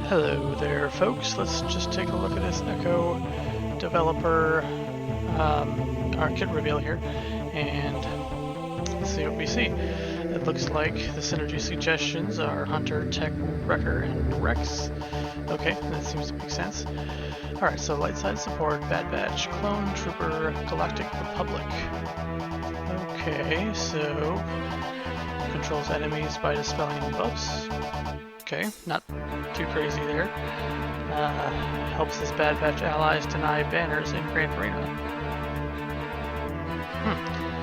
Hello there, folks. Let's just take a look at this Echo developer our kit reveal here, and let's see what we see. It looks like the synergy suggestions are Hunter, Tech, Wrecker, and Rex. Okay, that seems to make sense. Alright, so light side support, Bad Batch, Clone Trooper, Galactic Republic. Okay, so controls enemies by dispelling buffs. Okay, not too crazy there. Helps his Bad Batch allies deny banners in Grand Arena.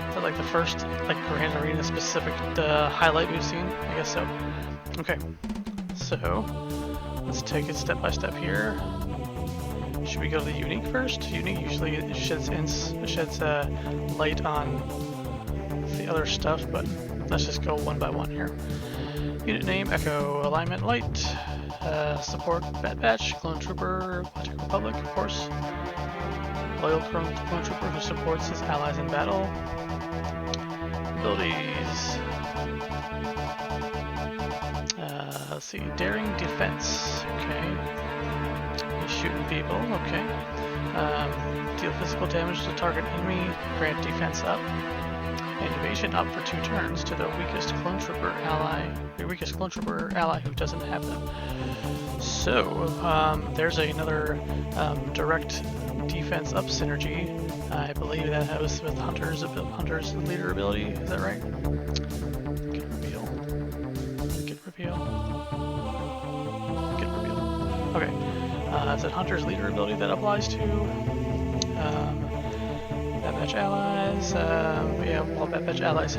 Is that like the first Grand Arena specific highlight we've seen? I guess so. Okay, so let's take it step by step here. Should we go to the unique first? Unique usually sheds light on the other stuff, but let's just go one by one here. Unit name, Echo, alignment, light, support, Bad Batch, Clone Trooper, Galactic Republic, of course. Loyal Clone Trooper who supports his allies in battle. Abilities. Let's see, Daring Defense, okay. He's shooting people, okay. Deal physical damage to target enemy, grant defense up. And evasion up for 2 turns to the weakest Clone Trooper ally who doesn't have them. So there's another direct defense up synergy. I believe that was with Hunter's leader ability. Is that right? Get reveal. Okay. It's a Hunter's leader ability that applies to Bad Batch allies. All Bad Batch allies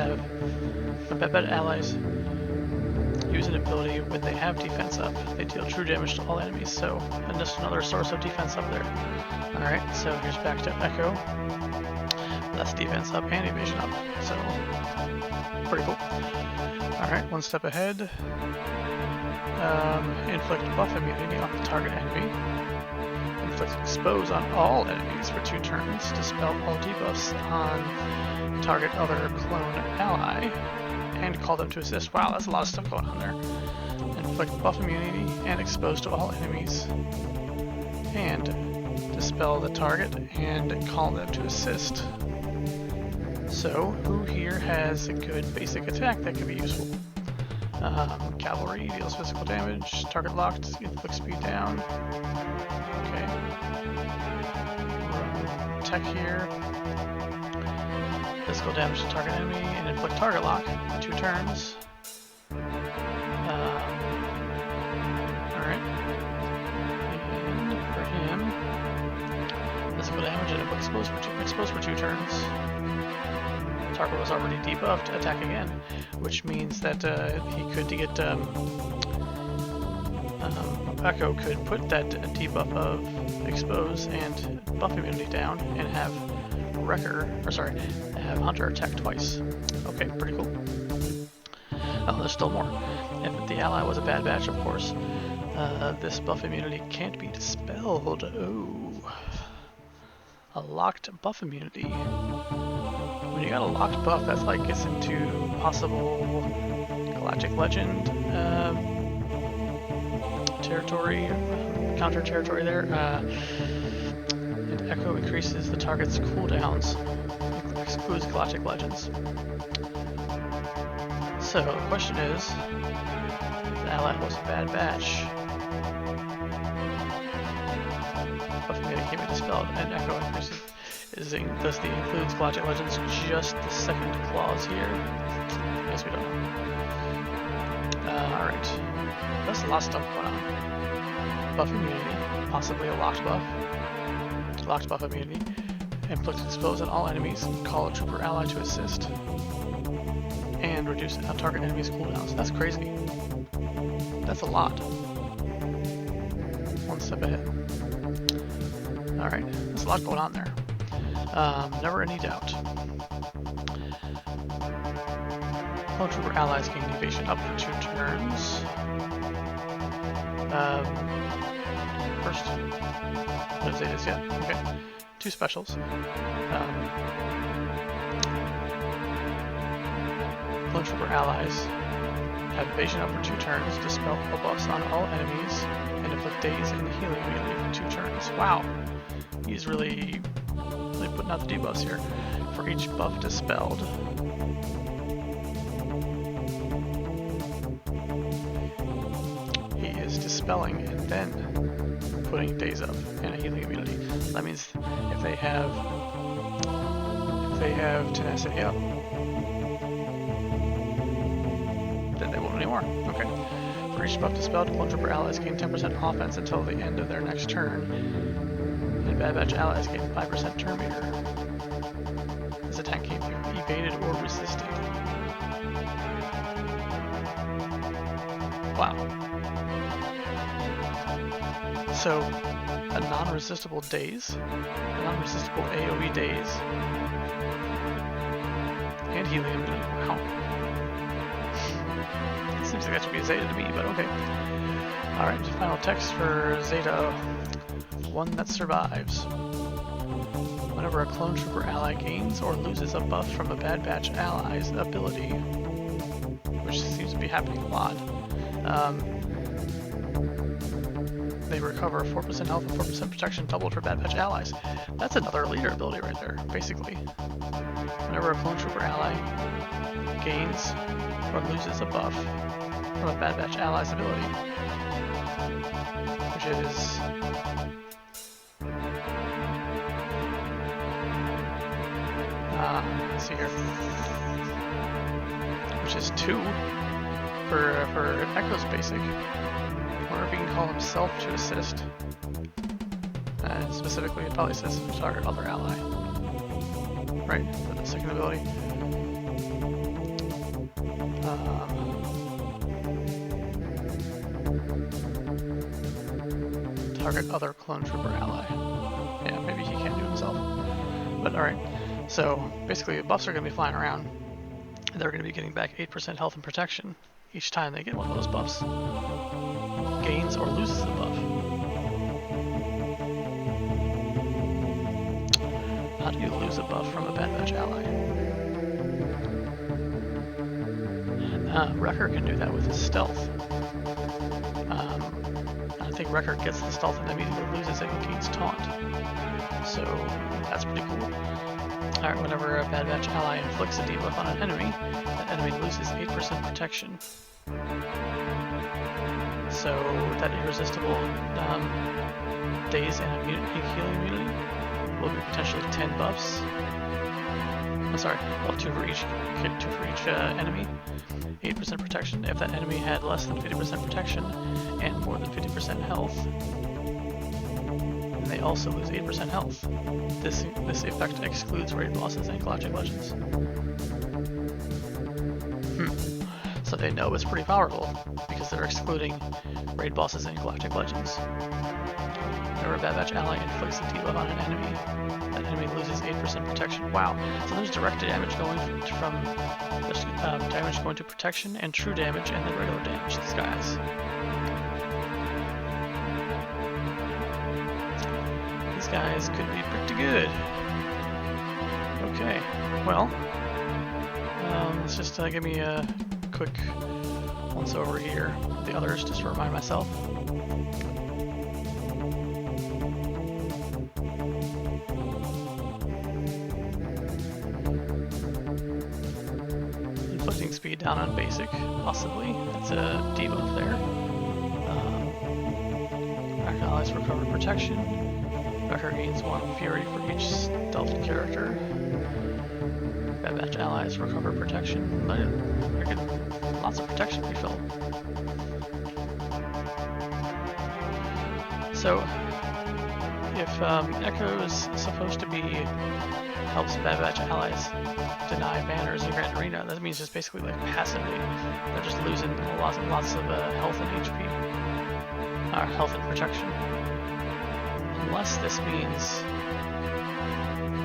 use an ability when they have defense up. They deal true damage to all enemies, so and just another source of defense up there. Alright, so here's back to Echo. That's defense up and evasion up, so pretty cool. Alright, one step ahead. Inflict buff immunity on the target enemy. Inflict expose on all enemies for 2 turns. Dispel all debuffs on target other clone ally. And call them to assist. Wow, that's a lot of stuff going on there. Inflict buff immunity and expose to all enemies. And dispel the target and call them to assist. So, who here has a good basic attack that could be useful? Cavalry deals physical damage, target locked, inflict speed down. Okay. Tech here. Physical damage to target enemy and inflict target lock for 2 turns. Alright. And for him, physical damage and inflict expose for 2 turns. Target was already debuffed, attack again, which means that he could get Echo could put that debuff of expose and buff immunity down and have have Hunter attack twice. Okay, pretty cool. Oh, there's still more. If the ally was a Bad Batch, of course, this buff immunity can't be dispelled. Oh, a locked buff immunity. When you got a locked buff, that's like gets into possible Galactic Legend territory, counter territory there. And Echo increases the target's cooldowns, excludes Galactic Legends. So the question is, the ally was a Bad Batch. Buff immunity can't be dispelled, and Echo increases. Does the includes Galactic Legends just the second clause here? I guess we don't know. Alright. That's a lot of stuff going on. Buff immunity, possibly a locked buff. Locked buff immunity. Inflict expose on all enemies, call a trooper ally to assist. And reduce target enemies' cooldowns. That's crazy. That's a lot. One step ahead. Alright, there's a lot going on there. Never any doubt. Clone Trooper allies gain evasion up for 2 turns. First, no Zetas yet. Okay, 2 specials. Clone Trooper allies have evasion up for 2 turns, dispel all buffs on all enemies, and days and healing immunity for 2 turns. Wow, he's really putting out the debuffs here. For each buff dispelled, he is dispelling and then putting days up and a healing immunity. That means if they have tenacity up, then they won't anymore. Okay. For each buff dispelled, Clone Trooper allies gain 10% offense until the end of their next turn, and Bad Batch allies gain 5% turn meter. This attack can be evaded or resisted. Wow. So, a non-resistible daze, a non-resistible AoE daze, and healing immunity. Wow. Seems like that should be a Zeta to me, but okay. Alright, final text for Zeta. One that survives. Whenever a Clone Trooper ally gains or loses a buff from a Bad Batch ally's ability, which seems to be happening a lot, they recover 4% health and 4% protection doubled for Bad Batch allies. That's another leader ability right there, basically. Whenever a Clone Trooper ally gains or loses a buff from a Bad Batch ally's ability, which is let's see here, which is 2 for Echo's basic, or if you can call himself to assist, and specifically it probably says target other ally, right, for the second ability. Target other Clone Trooper ally. Yeah, maybe he can't do it himself. But alright, so basically the buffs are going to be flying around, and they're going to be getting back 8% health and protection each time they get one of those buffs. Gains or loses a buff. How do you lose a buff from a Bad Batch ally? Wrecker can do that with his stealth. I think Wrecker gets the stealth and immediately loses it and gains taunt. So that's pretty cool. Alright, whenever a Bad Batch ally inflicts a debuff on an enemy, that enemy loses 8% protection. So that irresistible daze and healing immunity will be potentially 10 buffs. I'm sorry, well, 2 for each enemy. 8% protection if that enemy had less than 50% protection and more than 50% health. And they also lose 8% health. This effect excludes raid bosses and Galactic Legends. So they know it's pretty powerful because they're excluding raid bosses and Galactic Legends. Whenever a Bad Batch ally inflicts a debuff on an enemy, that enemy loses 8% protection. Wow. So there's direct damage going from damage going to protection and true damage and then regular damage these guys. These guys could be pretty good. Okay, well, let's just give me a quick once over here. The others, just to remind myself. Inflicting speed down on basic, possibly. That's a debuff there. Wrecker allies recover protection. Wrecker gains 1 fury for each stealth character. Bad Batch allies recover protection. They're getting lots of protection refilled. So, if Echo is supposed to be helps Bad Batch allies deny banners in Grand Arena, that means just basically like passively they're just losing lots of health and HP, or health and protection. Unless this means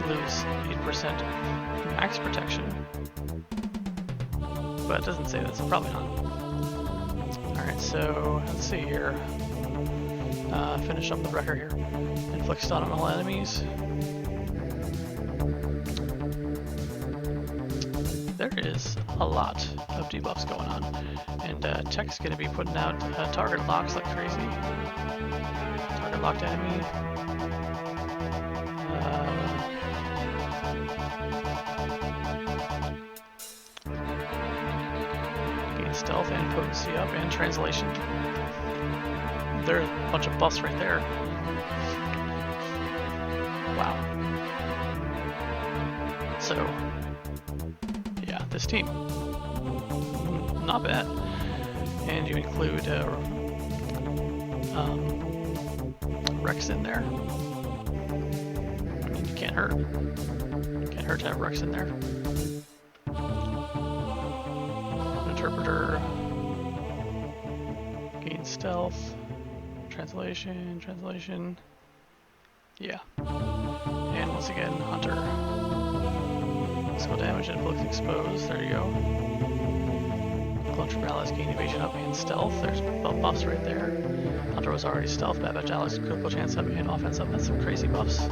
lose 8% max protection, but it doesn't say that, so probably not. Alright, so let's see here. Finish up the Wrecker here. Inflict stun on all enemies. There is a lot of debuffs going on, and Tech's going to be putting out target locks like crazy. locked enemy. Gain stealth and potency up and translation. There's a bunch of buffs right there. Wow. So, yeah, this team, not bad. And you include Rex in there. You can't hurt. Can't hurt to have Rex in there. Interpreter. Gain stealth. Translation. Yeah. And once again, Hunter. Physical damage and looks exposed. There you go. Clone Trooper allies gain evasion up and stealth. There's buffs right there. Hunter was already stealth. Bad Batch allies critical chance up and offense up. That's some crazy buffs.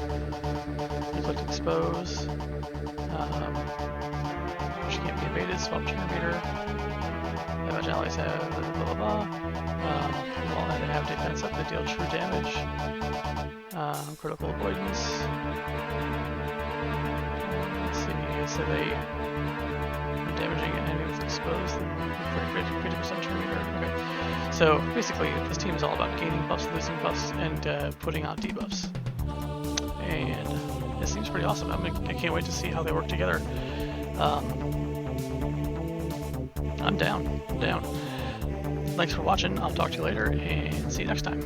Inflict expose. She can't be evaded. Swap Terminator. Bad Batch allies have blah blah blah. While they have defense up, they deal true damage. Critical avoidance. Let's see. So they are damaging an enemy with exposed. 50% Terminator. Okay. So basically, this team is all about gaining buffs, losing buffs, and putting out debuffs. And this seems pretty awesome. I can't wait to see how they work together. I'm down. Thanks for watching. I'll talk to you later, and see you next time.